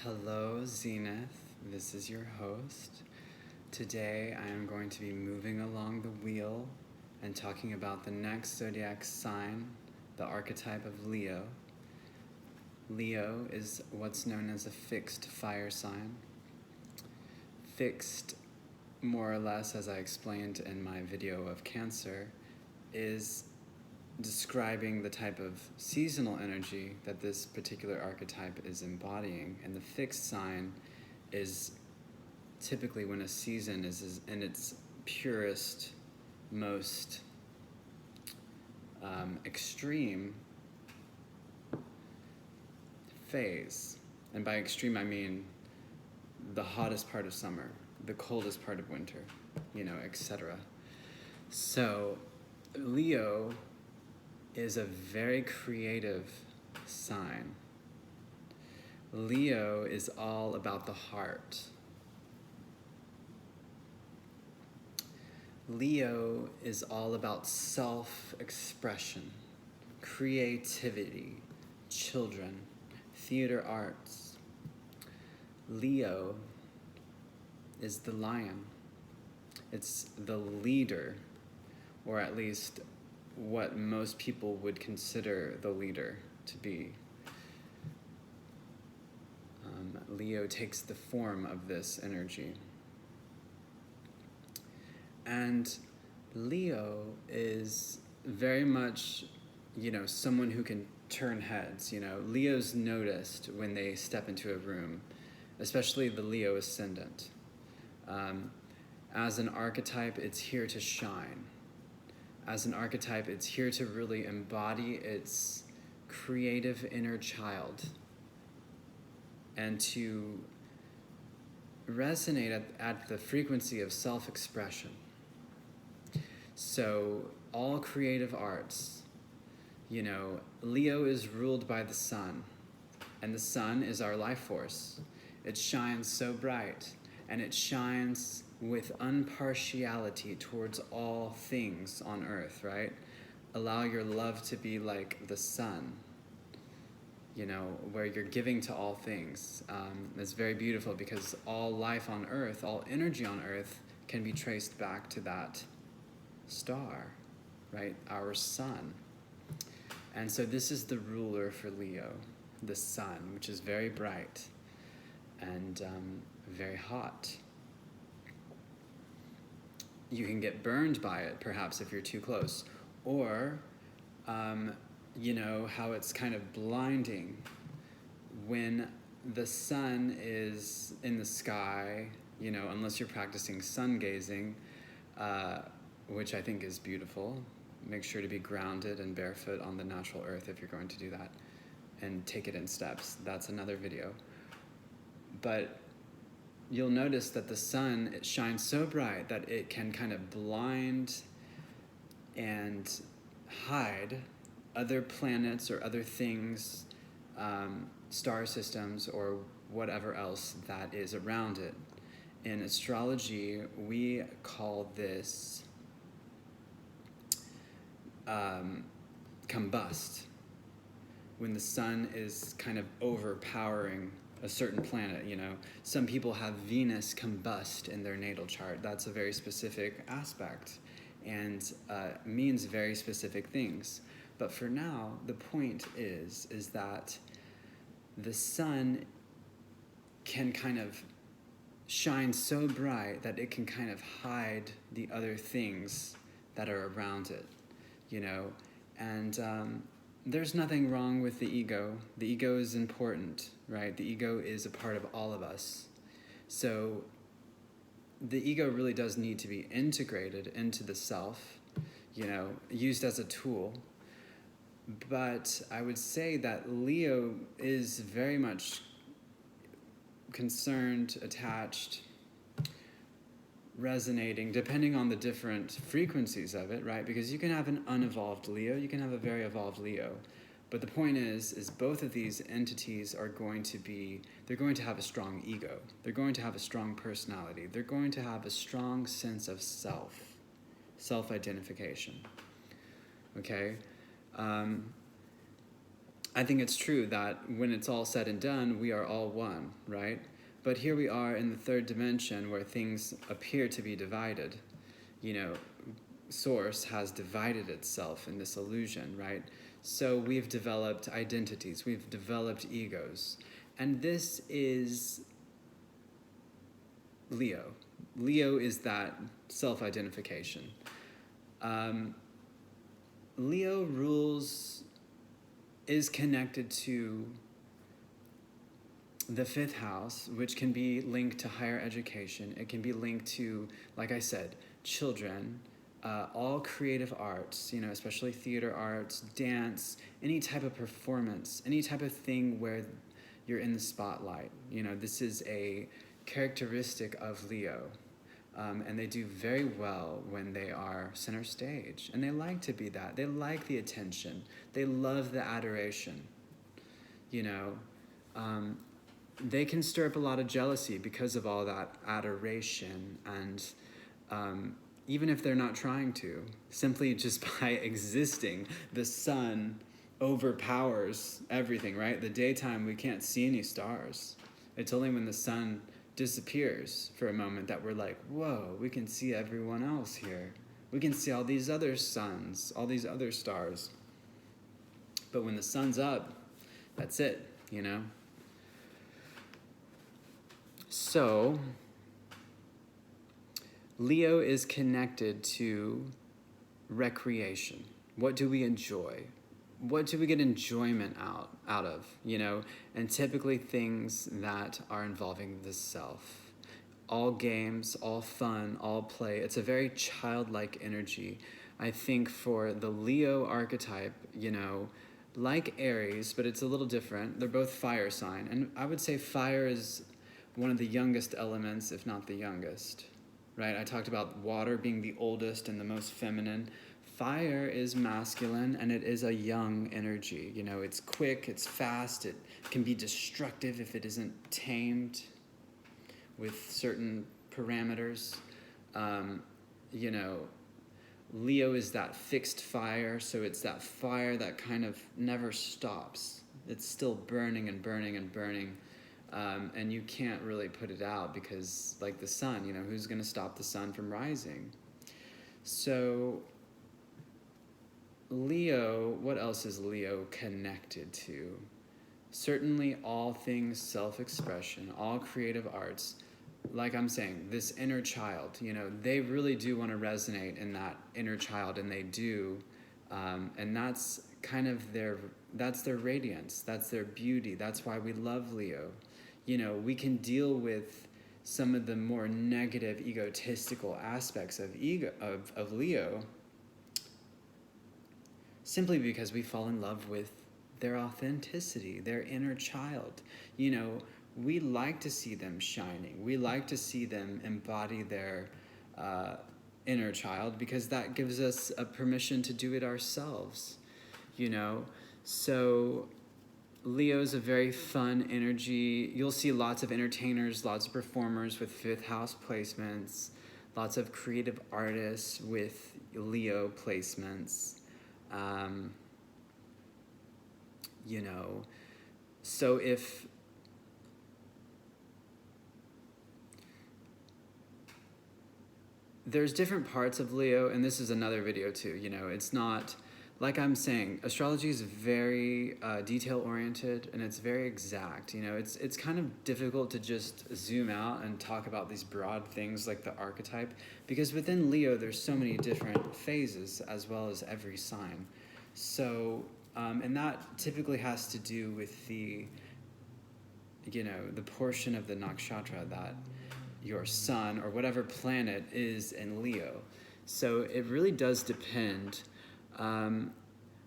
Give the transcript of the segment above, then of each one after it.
Hello, Zenith. This is your host. Today I am going to be moving along the wheel and talking about the next zodiac sign, the archetype of Leo. Leo is what's known as a fixed fire sign. Fixed, more or less, as I explained in my video of Cancer, is describing the type of seasonal energy that this particular archetype is embodying. And the fixed sign is typically when a season is in its purest, most extreme phase. And by extreme, I mean the hottest part of summer, the coldest part of winter, etc. So Leo is a very creative sign. Leo is all about the heart. Leo is all about self-expression, creativity, children, theater arts. Leo is the lion. It's the leader, or at least what most people would consider the leader to be. Leo takes the form of this energy. And Leo is very much, someone who can turn heads. Leo's noticed when they step into a room, especially the Leo ascendant. As an archetype, it's here to shine. As an archetype, it's here to really embody its creative inner child and to resonate at the frequency of self-expression. So all creative arts, Leo is ruled by the sun, and the sun is our life force. It shines so bright, and it shines with impartiality towards all things on earth, right? Allow your love to be like the sun, where you're giving to all things. It's very beautiful because all life on earth, all energy on earth can be traced back to that star, right? Our sun. And so this is the ruler for Leo, the sun, which is very bright and very hot. You can get burned by it, perhaps, if you're too close. Or, how it's kind of blinding when the sun is in the sky, unless you're practicing sun gazing, which I think is beautiful. Make sure to be grounded and barefoot on the natural earth if you're going to do that, and take it in steps. That's another video. But you'll notice that the sun, it shines so bright that it can kind of blind and hide other planets or other things, star systems or whatever else that is around it. In astrology, we call this combust, when the sun is kind of overpowering a certain planet. Some people have Venus combust in their natal chart. That's a very specific aspect and means very specific things. But for now, the point is that the sun can kind of shine so bright that it can kind of hide the other things that are around it, and there's nothing wrong with the ego. The ego is important, right? The ego is a part of all of us. So the ego really does need to be integrated into the self, used as a tool. But I would say that Leo is very much concerned, attached, resonating, depending on the different frequencies of it, right? Because you can have an unevolved Leo, you can have a very evolved Leo. But the point is both of these entities are they're going to have a strong ego. They're going to have a strong personality. They're going to have a strong sense of self-identification. Okay? I think it's true that when it's all said and done, we are all one, right? But here we are in the third dimension where things appear to be divided. You know, Source has divided itself in this illusion, right? So we've developed identities, we've developed egos. And this is Leo. Leo is that self-identification. Leo is connected to the fifth house, which can be linked to higher education. It can be linked to, like I said, children, all creative arts, especially theater arts, dance, any type of performance, any type of thing where you're in the spotlight. This is a characteristic of Leo. And they do very well when they are center stage. And they like to be that. They like the attention. They love the adoration. They can stir up a lot of jealousy because of all that adoration. And even if they're not trying to, simply just by existing, the sun overpowers everything, right? The daytime, we can't see any stars. It's only when the sun disappears for a moment that we're like, whoa, we can see everyone else here. We can see all these other suns, all these other stars. But when the sun's up, that's it, So, Leo is connected to recreation. What do we enjoy? What do we get enjoyment out of, And typically things that are involving the self. All games, all fun, all play. It's a very childlike energy. I think for the Leo archetype, like Aries, but it's a little different. They're both fire sign. And I would say fire is one of the youngest elements, if not the youngest, right? I talked about water being the oldest and the most feminine. Fire is masculine, and it is a young energy. It's quick, it's fast, it can be destructive if it isn't tamed with certain parameters. Leo is that fixed fire, so it's that fire that kind of never stops. It's still burning and burning and burning, and you can't really put it out because, like the sun, who's going to stop the sun from rising? So Leo, what else is Leo connected to? Certainly all things self-expression, all creative arts. Like I'm saying, this inner child, they really do want to resonate in that inner child, and they do. And that's kind of that's their radiance, that's their beauty. That's why we love Leo. We can deal with some of the more negative, egotistical aspects of Leo, simply because we fall in love with their authenticity, their inner child. We like to see them shining. We like to see them embody their inner child because that gives us a permission to do it ourselves, So Leo's a very fun energy. You'll see lots of entertainers, lots of performers with fifth house placements, lots of creative artists with Leo placements. So if there's different parts of Leo, and this is another video too, it's not, like I'm saying, astrology is very detail-oriented, and it's very exact. It's kind of difficult to just zoom out and talk about these broad things like the archetype, because within Leo, there's so many different phases as well as every sign. So, and that typically has to do with the portion of the nakshatra that your sun or whatever planet is in Leo. So it really does depend.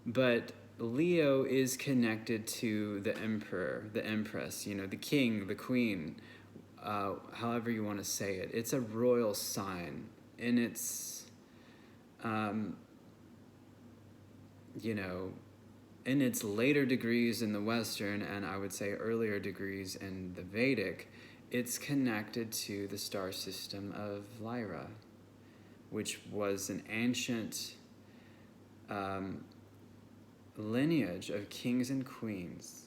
But Leo is connected to the emperor, the empress, the king, the queen, however you want to say it. It's a royal sign, and it's, in its later degrees in the Western, and I would say earlier degrees in the Vedic, it's connected to the star system of Lyra, which was an ancient lineage of kings and queens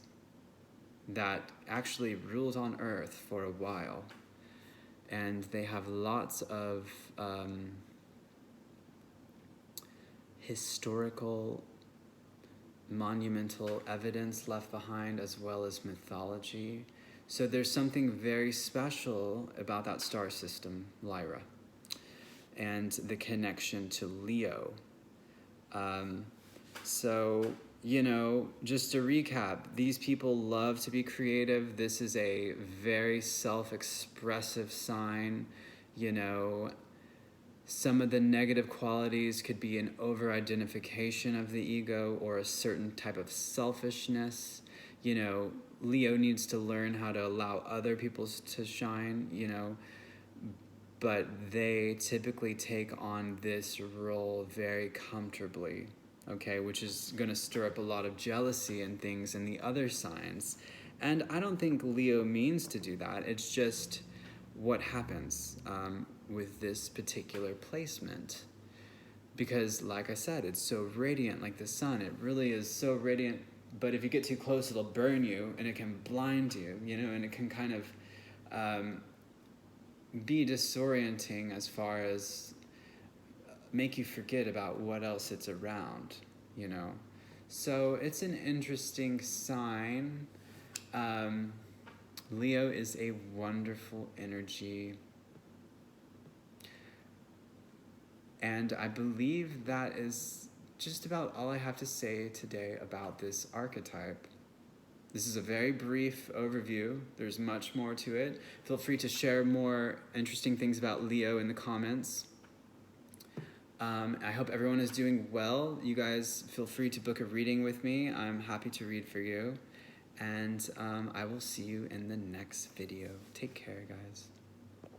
that actually ruled on Earth for a while. And they have lots of historical, monumental evidence left behind, as well as mythology. So there's something very special about that star system, Lyra, and the connection to Leo. So, you know, just to recap, these people love to be creative. This is a very self-expressive sign. You know, some of the negative qualities could be an over-identification of the ego or a certain type of selfishness. You know, Leo needs to learn how to allow other people to shine, you know, but they typically take on this role very comfortably, okay, which is going to stir up a lot of jealousy and things in the other signs. And I don't think Leo means to do that. It's just what happens with this particular placement. Because, like I said, it's so radiant, like the sun. It really is so radiant, but if you get too close, it'll burn you, and it can blind you, you know, and it can kind of be disorienting as far as make you forget about what else it's around, you know. So it's an interesting sign. Leo is a wonderful energy. And I believe that is just about all I have to say today about this archetype. This is a very brief overview. There's much more to it. Feel free to share more interesting things about Leo in the comments. I hope everyone is doing well. You guys feel free to book a reading with me. I'm happy to read for you. And I will see you in the next video. Take care, guys.